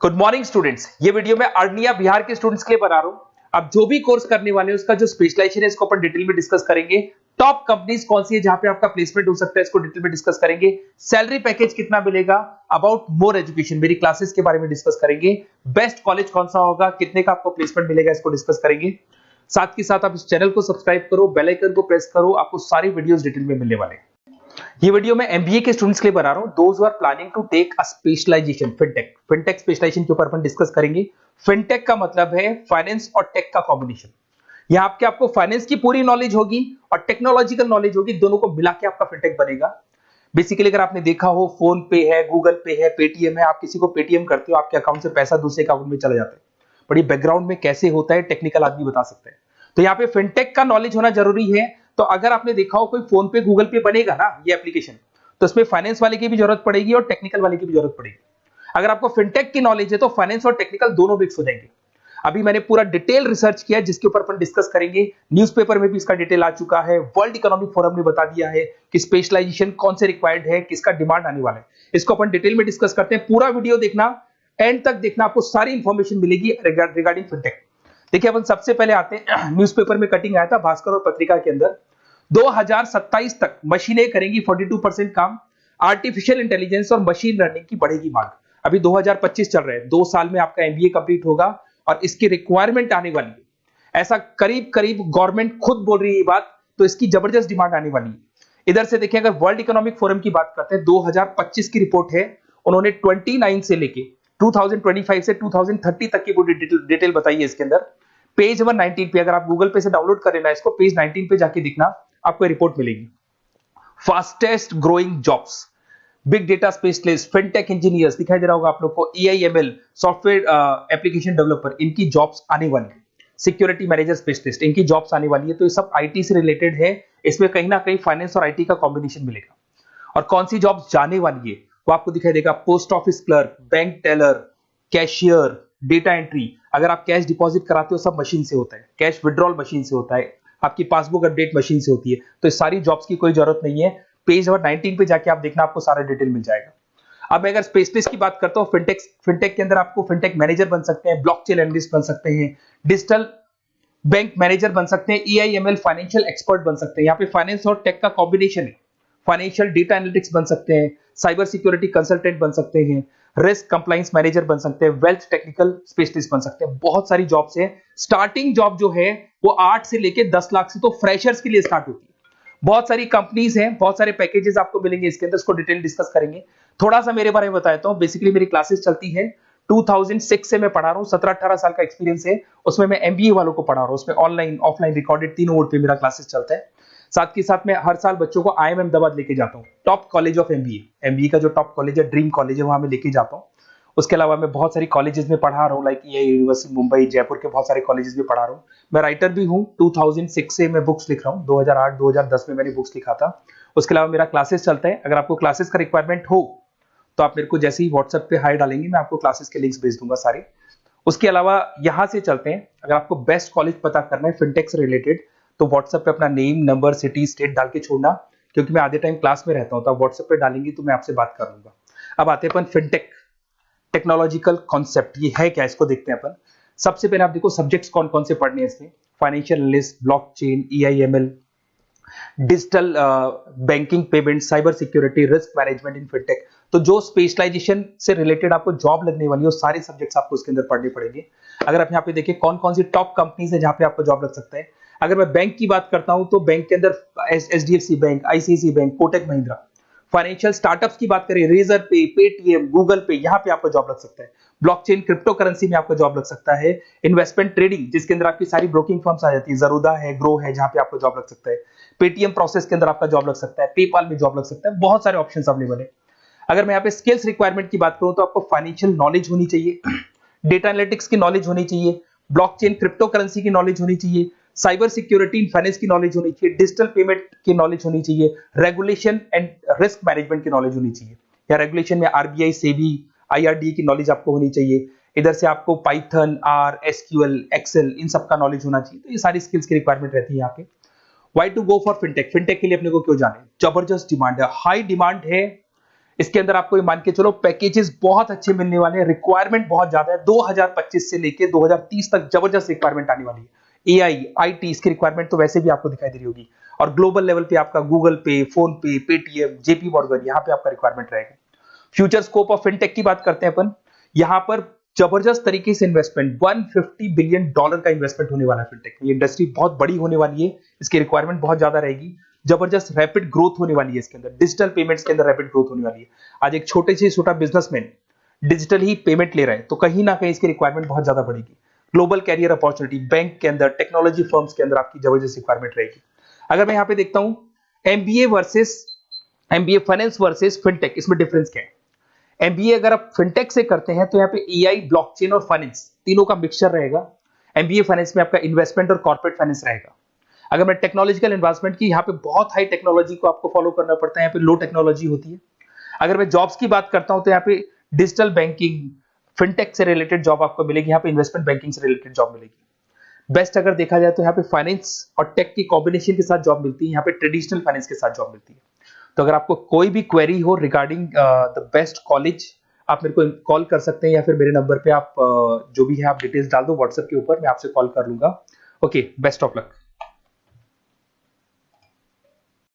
Good morning students. ये video मैं अर्निया बिहार के स्टूडेंट्स के लिए बना रहा हूं। अब जो भी कोर्स करने वाले हैं उसका जो स्पेशलाइजेशन है इसको अपन डिटेल में डिस्कस करेंगे। टॉप कंपनीज कौन सी है जहां पे आपका प्लेसमेंट हो सकता है इसको डिटेल में डिस्कस करेंगे। सैलरी पैकेज कितना मिलेगा, अबाउट मोर एजुकेशन मेरी क्लासेस के बारे में डिस्कस करेंगे। बेस्ट कॉलेज कौन सा होगा, कितने का आपको प्लेसमेंट मिलेगा इसको डिस्कस करेंगे। साथ के साथ आप इस चैनल को सब्सक्राइब करो, बेल आइकन को प्रेस करो, आपको सारी वीडियोस डिटेल में मिलने वाले हैं। ये वीडियो मैं एमबीए के स्टूडेंट्स के लिए बना रहा हूं। Those who are planning to take a specialisation fintech specialisation के ऊपर अपन डिस्कस करेंगे। फिनटेक का मतलब है फाइनेंस और टेक का कॉम्बिनेशन। यहां पे आपको फाइनेंस की पूरी नॉलेज होगी और टेक्नोलॉजिकल नॉलेज होगी, दोनों को मिला के आपका फिनटेक बनेगा। बेसिकली अगर आपने देखा हो, फोन पे है, गूगल पे है, पेटीएम है, आप किसी को पेटीएम करते हो, आपके अकाउंट से पैसा दूसरे अकाउंट में चला जाता है, बड़ी बैकग्राउंड में कैसे होता है टेक्निकल आदमी बता सकते हैं। तो यहाँ पे फिनटेक का नॉलेज होना जरूरी है। तो अगर आपने देखा हो कोई फोन पे गूगल पे बनेगा ना ये एप्लीकेशन, तो इसमें फाइनेंस वाले की भी जरूरत पड़ेगी और टेक्निकल वाले की भी जरूरत पड़ेगी। अगर आपको फिनटेक की नॉलेज है तो फाइनेंस और टेक्निकल दोनों मिक्स हो जाएंगे। अभी मैंने पूरा डिटेल रिसर्च किया जिसके ऊपर अपन डिस्कस करेंगे। न्यूज़पेपर में भी इसका डिटेल आ चुका है, वर्ल्ड इकोनॉमिक फोरम ने बता दिया है कि स्पेशलाइजेशन कौन से रिक्वायर्ड है, किसका डिमांड आने वाला है। इसको अपन डिटेल में डिस्कस करते हैं। पूरा वीडियो देखना, एंड तक देखना, आपको सारी इंफॉर्मेशन मिलेगी रिगार्डिंग फिनटेक। देखिए अपन सबसे पहले आते हैं, न्यूज़पेपर में कटिंग आया था भास्कर और पत्रिका के अंदर। 2027 तक मशीनें करेंगी 42% काम। आर्टिफिशियल इंटेलिजेंस और मशीन लर्निंग की बढ़ेगी मांग। अभी 2025 चल रहा है, 2 साल में आपका एमबीए कंप्लीट होगा और इसकी रिक्वायरमेंट आने वाली है। ऐसा करीब करीब गवर्नमेंट खुद बोल रही है ये बात, तो इसकी जबरदस्त डिमांड आने वाली है। इधर से देखिए, अगर वर्ल्ड इकोनॉमिक फोरम की बात करते हैं, 2025 की रिपोर्ट है। उन्होंने 29 से लेके 2025 से 2030 तक की पूरी डिटेल बताई है इसके अंदर। पेज नंबर 19 पे, अगर आप गूगल पे से डाउनलोड कर लेना इसको, पेज 19 पे जाके दिखना, आपको रिपोर्ट मिलेगी। Fastest growing jobs, big data specialist, fintech engineers दिखाई दे रहा होगा आप लोग को, एआईएमएल सॉफ्टवेयर एप्लीकेशन डेवलपर, इनकी जॉब्स आने वाली है। सिक्योरिटी मैनेजर स्पेशलिस्ट, इनकी जॉब्स आने वाली है। तो ये सब आईटी से रिलेटेड है, इसमें कहीं ना कहीं फाइनेंस और आईटी का कॉम्बिनेशन मिलेगा। और कौन सी जॉब्स जाने वाली है वो आपको दिखाई देगा। Post office clerk, bank teller, cashier, data entry. अगर आप कैश डिपॉजिट कराते हो सब मशीन से होता है, कैश विड्रॉल मशीन से होता है, आपकी पासबुक अपडेट मशीन से होती है। तो इस सारी जॉब्स की कोई जरूरत नहीं है। पेज नंबर 19 पे जाके आप देखना, आपको सारा डिटेल मिल जाएगा। अब मैं अगर स्पेशलिस्ट की बात करता हूं, फिनटेक के अंदर आपको फिनटेक मैनेजर बन सकते हैं, ब्लॉकचेन एनालिस्ट बन सकते हैं, डिजिटल बैंक मैनेजर बन सकते हैं, ईआईएमएल फाइनेंशियल एक्सपर्ट बन सकते हैं। यहाँ पे फाइनेंस और टेक का कॉम्बिनेशन है। फाइनेंशियल डेटा एनालिटिक्स बन सकते हैं, साइबर सिक्योरिटी कंसल्टेंट बन सकते हैं, रिस्क कंप्लायंस मैनेजर बन सकते हैं, वेल्थ टेक्निकल स्पेशलिस्ट बन सकते हैं। बहुत सारी जॉब्स हैं। स्टार्टिंग जॉब जो है वो 8 से लेके 10 लाख से तो फ्रेशर्स के लिए स्टार्ट होती है। बहुत सारी कंपनीज हैं, बहुत सारे पैकेजेस आपको मिलेंगे इसके अंदर, इसको डिटेल डिस्कस करेंगे। थोड़ा सा मेरे बारे में बताता हूं। बेसिकली मेरी क्लासेस चलती है 2006 से मैं पढ़ा रहा हूं, 17-18 साल का एक्सपीरियंस है। उसमें मैं एमबीए वालों को पढ़ा रहा हूं, उसमें ऑनलाइन ऑफलाइन रिकॉर्डेड तीनों मोड पे मेरा क्लासेस चलता है। साथ के साथ मैं हर साल बच्चों को आईएम अहमदाबाद लेके जाता हूँ, top college of MBA. MBA का जो टॉप कॉलेज है, ड्रीम कॉलेज है, वहां मैं लेके जाता हूँ। उसके अलावा मैं बहुत सारी कॉलेजेस में पढ़ा रहा हूँ, लाइक ये यूनिवर्सिटी मुंबई, जयपुर के बहुत सारे कॉलेजेस में पढ़ा रहा हूँ। मैं राइटर भी हूँ, 2006 से मैं बुक्स लिख रहा हूँ, 2008-2010 में मैंने बुक्स लिखा था। उसके अलावा मेरा क्लासेस चलता है। अगर आपको क्लासेस का रिक्वायरमेंट हो तो आप मेरे को जैसे ही व्हाट्सएप पे हाई डालेंगे, मैं आपको क्लासेस के लिंक्स भेज दूंगा सारे। उसके अलावा यहाँ से चलते हैं, अगर आपको बेस्ट कॉलेज पता करना है फिनटेक से रिलेटेड, तो व्हाट्सएप पे अपना नेम, नंबर, सिटी, स्टेट डाल के छोड़ना, क्योंकि मैं आधे टाइम क्लास में रहता हूँ, तो आप व्हाट्सएप पे डालेंगे तो मैं आपसे बात कर लूंगा। अब आते हैं अपन फिनटेक टेक्नोलॉजिकल कॉन्सेप्ट, ये है क्या, इसको देखते हैं अपन। सबसे पहले आप देखो सब्जेक्ट्स कौन कौन से पढ़ने हैं इसमें। Financial analyst, blockchain, AI ML, digital banking, payment, cyber security, risk management in fintech. तो जो स्पेशलाइजेशन से रिलेटेड आपको जॉब लगने वाली है, वो सारे सब्जेक्ट्स आपको उसके अंदर पढ़ने पड़ेंगे। अगर आप यहाँ पे देखिए कौन कौन सी टॉप कंपनीज है जहां पे आपको जॉब लग सकता है। अगर मैं बैंक की बात करता हूं तो बैंक के अंदर HDFC bank, ICICI bank, Kotak Mahindra. Financial startups की बात करें, रेजर पे, पेटीएम, गूगल पे, यहां पे आपको जॉब लग सकता है। ब्लॉकचेन, क्रिप्टो करेंसी में आपको जॉब लग सकता है। इन्वेस्टमेंट ट्रेडिंग, जिसके अंदर आपकी सारी ब्रोकिंग फर्म्स आ जाती है, जरूदा है, ग्रो है, जहां पे आपको जॉब लग सकता है। पेटीएम प्रोसेस के अंदर आपका जॉब लग सकता है, पेपाल में जॉब लग सकता है। बहुत सारे ऑप्शंस अवेलेबल है। अगर मैं यहाँ पे स्किल्स रिक्वायरमेंट की बात करूं तो आपको फाइनेंशियल नॉलेज होनी चाहिए, डेटा एनालिटिक्स की नॉलेज होनी चाहिए, ब्लॉकचेन क्रिप्टो करेंसी की नॉलेज होनी चाहिए, साइबर सिक्योरिटी फाइनेंस की नॉलेज होनी चाहिए, डिजिटल पेमेंट की नॉलेज होनी चाहिए, रेगुलेशन एंड रिस्क मैनेजमेंट की नॉलेज होनी चाहिए। या रेगुलेशन में आरबीआई, सेबी, आईआरडी की नॉलेज आपको होनी चाहिए। इधर से आपको पाइथन, आर, एसक्यूएल, एक्सेल, इन सब का नॉलेज होना चाहिए। तो ये सारी स्किल्स की रिक्वायरमेंट रहती है यहाँ पे। Why to go for fintech? Fintech के लिए अपने को क्यों जाने? जबरदस्त डिमांड है, हाई डिमांड है। इसके अंदर आपको ये मान के चलो पैकेजेस बहुत अच्छे मिलने वाले हैं, रिक्वायरमेंट बहुत ज्यादा है। 2025 से लेके 2030 तक जबरदस्त रिक्वायरमेंट आने वाली है। एआई, आईटी, इसकी रिक्वायरमेंट तो वैसे भी आपको दिखाई दे रही होगी। और ग्लोबल लेवल पे आपका गूगल पे, फोन पे, पेटीएम, जेपी मॉर्गन, यहाँ पे आपका रिक्वायरमेंट रहेगा। फ्यूचर स्कोप ऑफ फिनटेक की बात करते हैं अपन, यहाँ पर जबरदस्त तरीके से इन्वेस्टमेंट, $150 बिलियन का इन्वेस्टमेंट होने वाला है फिनटेक में। ये इंडस्ट्री बहुत बड़ी होने वाली है, इसकी रिक्वायरमेंट बहुत ज्यादा रहेगी, जबरदस्त रैपिड ग्रोथ होने वाली है इसके अंदर, डिजिटल पेमेंट्स के अंदर रैपिड ग्रोथ होने वाली है। आज एक छोटे से छोटा बिजनेसमैन डिजिटल ही पेमेंट ले रहा है, तो कहीं ना कहीं इसकी रिक्वायरमेंट बहुत ज्यादा बढ़ेगी। ग्लोबल कैरियर अपॉर्चुनिटी, बैंक के अंदर, टेक्नोलॉजी फर्म्स के अंदर आपकी जबरदस्त रिक्वायरमेंट रहेगी। अगर मैं यहाँ पे देखता हूं एमबीए फाइनेंस वर्सेस फिनटेक, इसमें डिफरेंस क्या है? एमबीए अगर आप फिनटेक से करते हैं तो यहाँ पे एआई, ब्लॉकचेन और फाइनेंस तीनों का मिक्सचर रहेगा। एमबीए फाइनेंस में आपका इन्वेस्टमेंट और कॉर्पोरेट फाइनेंस रहेगा। अगर मैं टेक्नोलॉजिकल एडवांसमेंट की, यहाँ पे बहुत हाई टेक्नोलॉजी को आपको फॉलो करना पड़ता है, यहाँ पे लो टेक्नोलॉजी होती है। अगर मैं जॉब्स की बात करता हूं तो यहाँ पे डिजिटल बैंकिंग, फिनटेक से रिलेटेड जॉब आपको मिलेगी, यहाँ पे इन्वेस्टमेंट बैंकिंग से रिलेटेड जॉब मिलेगी। बेस्ट अगर देखा जाए तो यहाँ पे फाइनेंस और टेक की कॉम्बिनेशन के साथ जॉब मिलती है, यहाँ पे ट्रेडिशनल फाइनेंस के साथ जॉब मिलती है। तो अगर आपको कोई भी क्वेरी हो रिगार्डिंग द बेस्ट कॉलेज, आप मेरे को कॉल कर सकते हैं, या फिर मेरे नंबर पे आप जो भी है आप डिटेल्स डाल दो व्हाट्सएप के ऊपर, मैं आपसे कॉल कर लूंगा। Okay, best of luck.